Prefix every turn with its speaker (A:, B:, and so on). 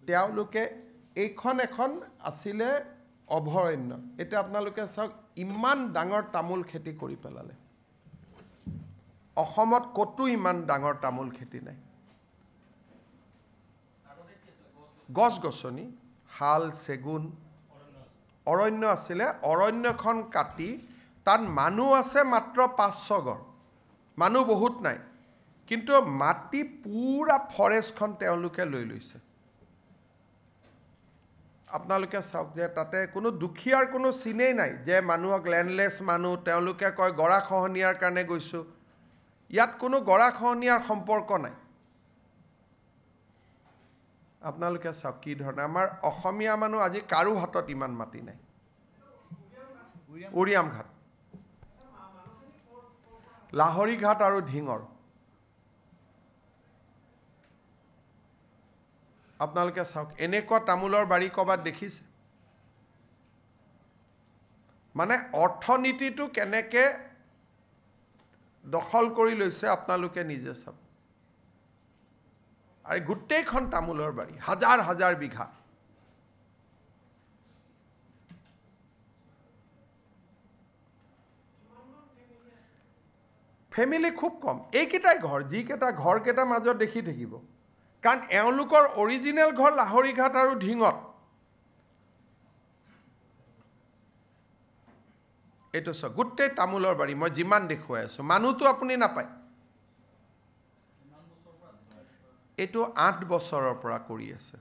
A: তেওঁলোকে এইখন এখন আছিলে অভয়াৰণ্য এতিয়া আপোনালোকে চাওক ইমান ডাঙৰ তামোল খেতি কৰি পেলালে অসমত কতো ইমান ডাঙৰ তামোল খেতি নাই গছ গছনি হাল চেগুন অৰণ্য আছিলে অৰণ্যখন কাটি তাত মানুহ আছে মাত্ৰ 500 ঘৰ মানুহ বহুত নাই কিন্তু মাটি পুৰা ফৰেষ্টখন তেওঁলোকে লৈ লৈছে আপোনালোকে চাওক যে তাতে কোনো দুখীয়াৰ কোনো চিনেই নাই যে মানুহক ল্যান্ডলেস মানুহ তেওঁলোকে কয় গৰাখহনীয়াৰ কাৰণে গৈছো ইয়াত কোনো গৰাখহনীয়াৰ সম্পৰ্ক নাই আপোনালোকে চাওক কি ধৰণে আমাৰ অসমীয়া মানুহ আজি কাৰো হাতত ইমান মাটি নাই উৰিয়াম ঘাট লাহৰি ঘাট আৰু ঢিঙৰ আপোনালোকে চাওক এনেকুৱা তামোলৰ বাৰী কবাত দেখিছে মানে অৰ্থনীতিটো কেনেকে দখল কৰি লৈছে আপোনালোকে নিজে চাওক আৰু গুটেইখন তামোলৰ বাৰী হাজাৰ হাজাৰ বিঘা ফ্যামিলি খুব কম এইকেইটাই ঘৰ যিকেইটা ঘৰকেইটা মাজত দেখি থাকিব কাৰণ এওঁলোকৰ অৰিজিনেল ঘৰ লাহৰি ঘাট আৰু ঢিঙত এইটো চাওক গুটেই তামোলৰ বাৰী মই যিমান দেখুৱাই আছো মানুহটো আপুনি নাপায় এইটো 8 বছৰৰ পৰা কৰি আছে